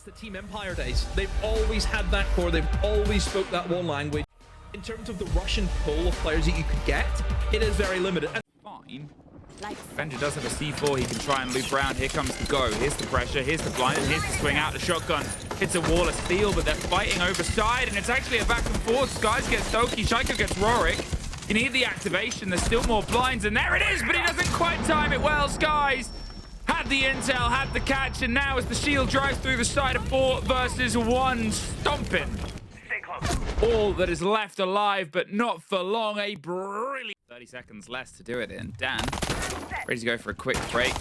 the Team Empire days. They've always had that core. They've always spoke that one language. In terms of the Russian pool of players that you could get, it is very limited. And fine. Avenger does have a C4. He can try and loop around. Here comes the go. Here's the pressure. Here's the blind. And here's the swing out. The shotgun hits a wall of steel, but they're fighting over side, and it's actually a back and forth. Skies gets Doki. Shaiko gets Rorik. You need the activation. There's still more blinds, and there it is, but he doesn't quite time it well. Skies had the intel, had the catch, and now as the shield drives through the side of 4 versus 1, stomping all that is left alive, but not for long. A brilliant 30 seconds less to do it in. Dan ready to go for a quick break.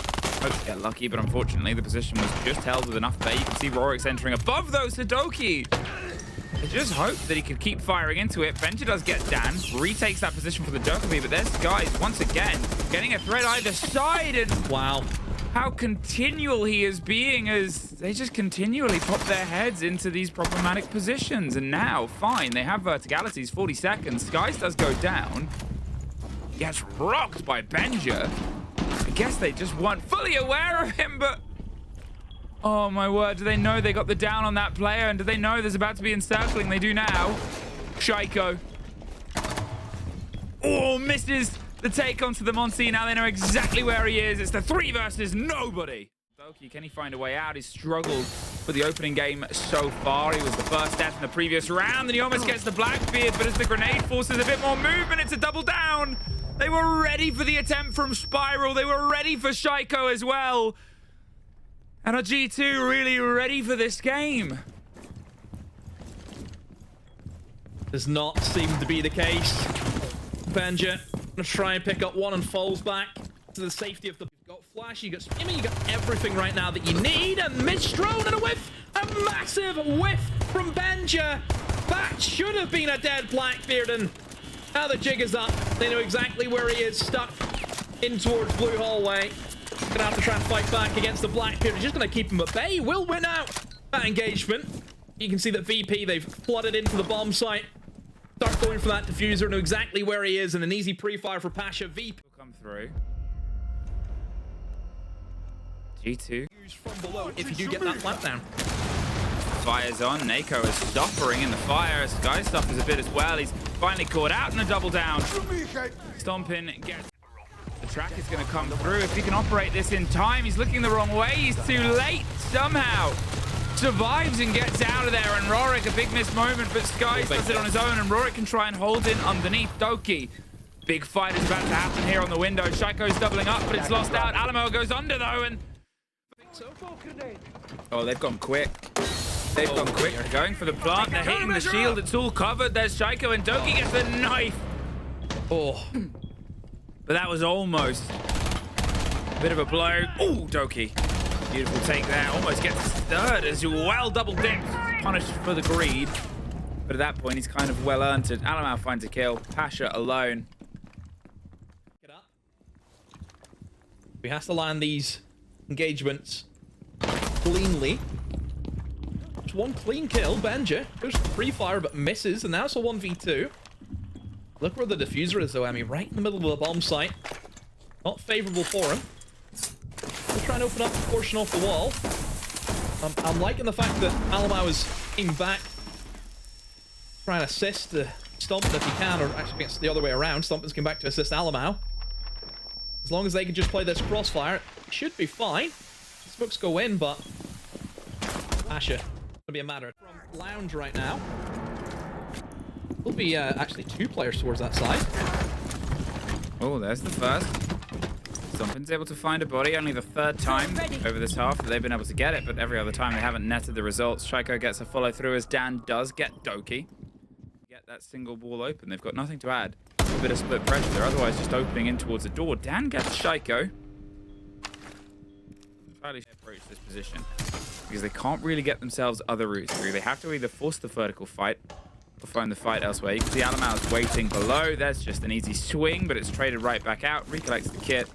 Hope to get lucky, but unfortunately the position was just held with enough bait. You can see Rorik's entering above those Hadoki. I just hope that he could keep firing into it. Benja does get Dan, retakes that position for the Dokkaebi, but there's guys once again getting a threat either side, and wow, how continual he is being as they just continually pop their heads into these problematic positions. And now, fine, they have verticalities, 40 seconds. Skies does go down. Gets rocked by Benja. I guess they just weren't fully aware of him, but oh my word, do they know they got the down on that player? And do they know there's about to be encircling? They do now. Shaiko. Oh, misses the take onto the Monsi. Now they know exactly where he is. It's the 3 versus nobody. Doki, can he find a way out? He's struggled with the opening game so far. He was the first death in the previous round, and he almost gets the Blackbeard, but as the grenade forces a bit more movement, it's a double down. They were ready for the attempt from Spiral. They were ready for Shaiko as well. And our G2 really ready for this game. Does not seem to be the case. Benja gonna try and pick up one and falls back to the safety of the... You've got Flash, you got Spimmy, you got everything right now that you need. And mid-drone and a whiff. A massive whiff from Benja. That should have been a dead Blackbeard, and now the jig is up. They know exactly where he is, stuck in towards Blue Hallway. Gonna have to try and fight back against the Blackbeard. He's just gonna keep him at bay. Will win out that engagement. You can see that VP, they've flooded into the bomb site. Start going for that diffuser, know exactly where he is, and an easy pre-fire for Pasha. VP will come through. G2. From below if you do get that plant down. Fire's on. Nako is suffering in the fire. Sky suffers a bit as well. He's finally caught out in a double down. Stomping gets... The track is going to come through. If he can operate this in time, he's looking the wrong way. He's too late somehow. Survives and gets out of there. And Rorik, a big missed moment, but Skies does it on his own. And Rorik can try and hold in underneath Doki. Big fight is about to happen here on the window. Shaiko's doubling up, but it's lost out. Alamo goes under though, and... Oh, they've gone quick. They've gone quick. They're going for the plant. They're hitting the shield. It's all covered. There's Shaiko, and Doki gets a knife. Oh. But that was almost a bit of a blow. Oh, Doki. Beautiful take there. Almost gets third as well. Double dip. Punished for the greed. But at that point, he's kind of well earned it. Alamau finds a kill. Pasha alone. Get up. We have to land these engagements cleanly. Just one clean kill. Benja goes for free fire but misses, and now it's a 1v2. Look where the diffuser is though, Emmy. Right in the middle of the bomb site. Not favorable for him. We'll try and open up a portion off the wall. I'm liking the fact that Alamau is in back. Trying to assist Stompin if he can, or actually it's the other way around. Stompin's coming back to assist Alamau. As long as they can just play this crossfire, it should be fine. Smokes go in, but Asha, it's gonna be a matter. From Lounge right now. Will be actually 2 players towards that side. Oh, there's the first. Stompin's able to find a body only the 3rd time over this half that they've been able to get it, but every other time they haven't netted the results. Shaiko gets a follow through as Dan does get Doki. Get that single wall open. They've got nothing to add. A bit of split pressure. They're otherwise just opening in towards the door. Dan gets Shaiko. Entirely approach this position because they can't really get themselves other routes through. They have to either force the vertical fight or find the fight elsewhere. You can see Alamau's waiting below. There's just an easy swing, but it's traded right back out. Recollects the kit.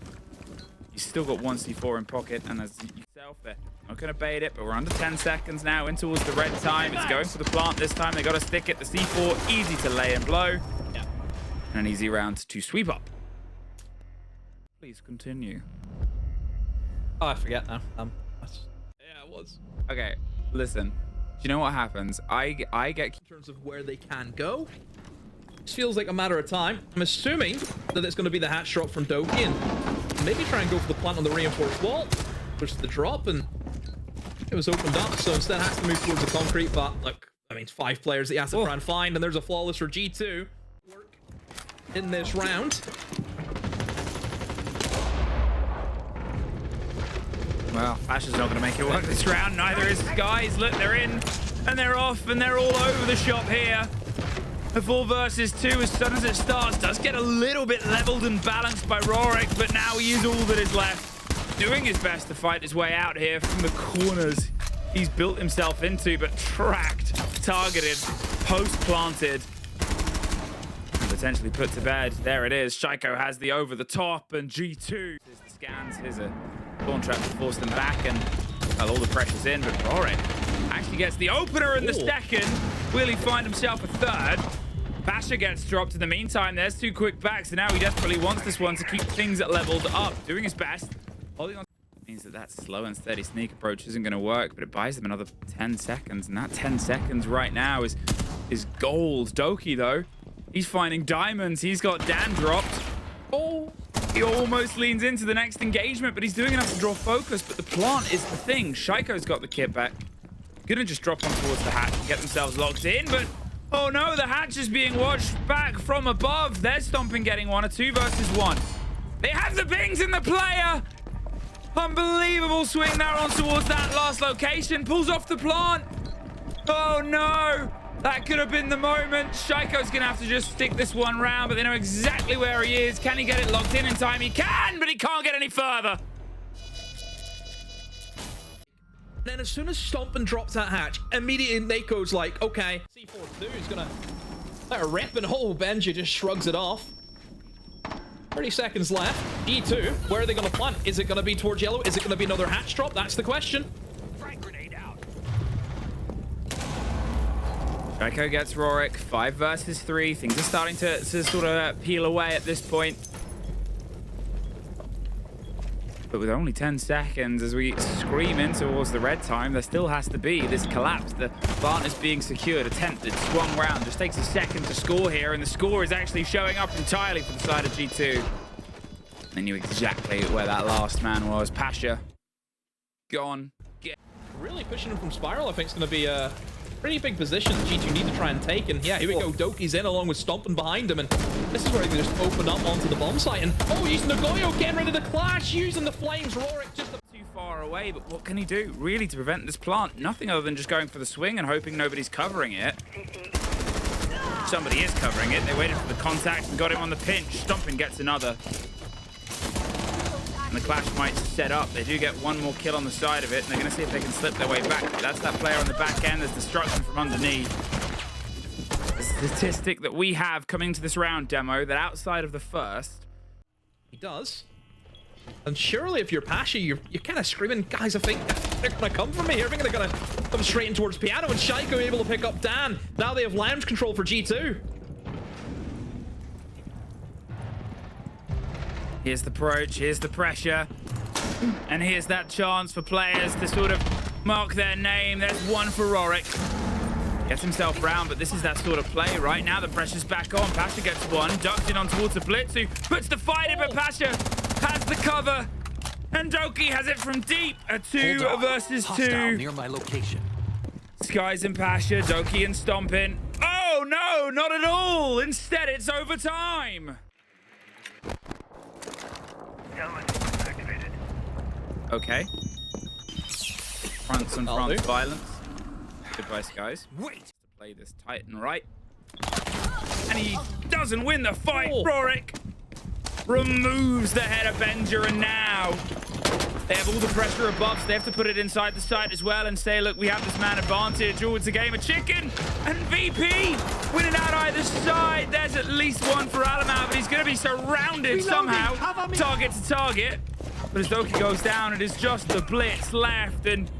He's still got 1 C4 in pocket, and as yourself there, not going to bait it, but we're under 10 seconds now in towards the red time. It's going for the plant this time. They got to stick it. The C4 easy to lay and blow. Yeah. And an easy round to sweep up. Please continue. Oh, I forget now. Yeah, it was. Okay. Listen, do you know what happens? I get... In terms of where they can go, this feels like a matter of time. I'm assuming that it's going to be the hatch drop from Doki and maybe try and go for the plant on the reinforced wall, which is the drop, and it was opened up, so instead has to move towards the concrete. But look, I mean, 5 players that he has to try and find, and there's a flawless for G2 work in this round. Well, Asher's not going to make it work this round. Neither is Skies. Look, they're in and they're off and they're all over the shop here. The 4 versus 2, as soon as it starts, does get a little bit leveled and balanced by Rorik, but now he is all that is left. Doing his best to fight his way out here from the corners he's built himself into, but tracked, targeted, post-planted, and potentially put to bed. There it is. Shaiko has the over the top, and G2. Here's the scans. Here's a Thorn trap to force them back, and well, all the pressure's in, but Rorik actually gets the opener in the second. Will he find himself a third? Pasha gets dropped in the meantime. There's 2 quick backs, and now he desperately wants this one to keep things leveled up. Doing his best. Holding on means that slow and steady sneak approach isn't going to work, but it buys them another 10 seconds, and that 10 seconds right now is gold. Doki, though, he's finding diamonds. He's got Dan dropped. Oh, he almost leans into the next engagement, but he's doing enough to draw focus. But the plant is the thing. Shaiko's got the kit back. Gonna just drop on towards the hatch and get themselves locked in, but oh no, the hatch is being watched back from above. They're stomping, getting one, a 2 versus 1. They have the pings in the player. Unbelievable swing there on towards that last location. Pulls off the plant. Oh no. That could have been the moment. Shaiko's going to have to just stick this one round, but they know exactly where he is. Can he get it locked in time? He can, but he can't get any further. Then as soon as Stompin drops that hatch, immediately Nako's like, okay, C4-2 is going to let her rip, and Benji just shrugs it off. 30 seconds left. G2, where are they going to plant? Is it going to be towards yellow? Is it going to be another hatch drop? That's the question. Shaiko gets Rorik, 5 versus 3. Things are starting to sort of peel away at this point. But with only 10 seconds, as we scream in towards the red time, there still has to be this collapse. The plant is being secured, attempted, swung round. Just takes a second to score here, and the score is actually showing up entirely for the side of G2. They knew exactly where that last man was. Pasha, gone. Really pushing him from Spiral, I think, is going to be a pretty big position that G2 need to try and take. And yeah, here we go. Doki's in along with Stompin behind him. And this is where he can just open up onto the bomb site. And oh, using the Goyo, getting rid of the clash, using the flames. Rorik just too far away, but what can he do really to prevent this plant? Nothing other than just going for the swing and hoping nobody's covering it. Somebody is covering it. They waited for the contact and got him on the pinch. Stompin gets another. And the clash might set up. They do get one more kill on the side of it, and they're going to see if they can slip their way back. That's that player on the back end. There's destruction from underneath. The statistic that we have coming into this round demo, that outside of the first... He does. And surely if you're Pasha, you're kind of screaming, guys, I think they're going to come for me here. I think they're going to come straight in towards Piano, and Shaiko able to pick up Dan. Now they have lounge control for G2. Here's the approach, here's the pressure, and here's that chance for players to sort of mark their name. There's one for Rorik. Gets himself round, but this is that sort of play right now. The pressure's back on. Pasha gets one, ducks in on towards the blitz, who puts the fight in, but Pasha has the cover, and Doki has it from deep. A 2 versus 2. Near my location. Skies and Pasha, Doki and Stompin. Oh no, not at all. Instead, it's overtime. Okay. Fronts and fronts violence. Goodbye, Skies. Wait to play this tight and right. And he doesn't win the fight. Rorik removes the head of Benja, and now they have all the pressure above, so they have to put it inside the site as well and say, look, we have this man advantage. Oh, it's a game of chicken. And VP winning out either side. There's at least one for Alamau, but he's going to be surrounded somehow. Target to target. But as Doki goes down, it is just the blitz left, and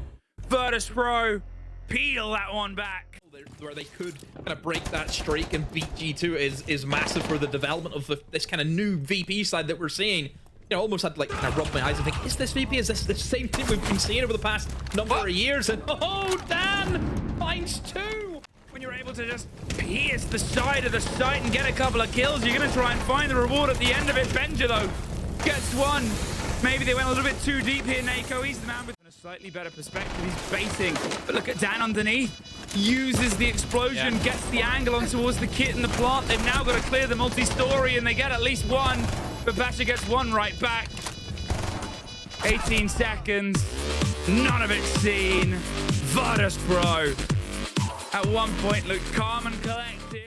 VirtusPro peel that one back. Where they could kind of break that streak and beat G2 is massive for the development of this kind of new VP side that we're seeing. you know, almost had like kind of rubbed my eyes and think, is this VP? Is this the same thing we've been seeing over the past number of years? And oh, Dan finds 2. When you're able to just pierce the side of the site and get a couple of kills, you're going to try and find the reward at the end of it. Benja, though, gets 1. Maybe they went a little bit too deep here, Nako. He's the man with a slightly better perspective. He's baiting. But look at Dan underneath. Uses the explosion, gets the angle on towards the kit and the plant. They've now got to clear the multi-story, and they get at least 1. But Basher gets 1 right back. 18 seconds. None of it seen. VirtusPro at one point looked calm and collected.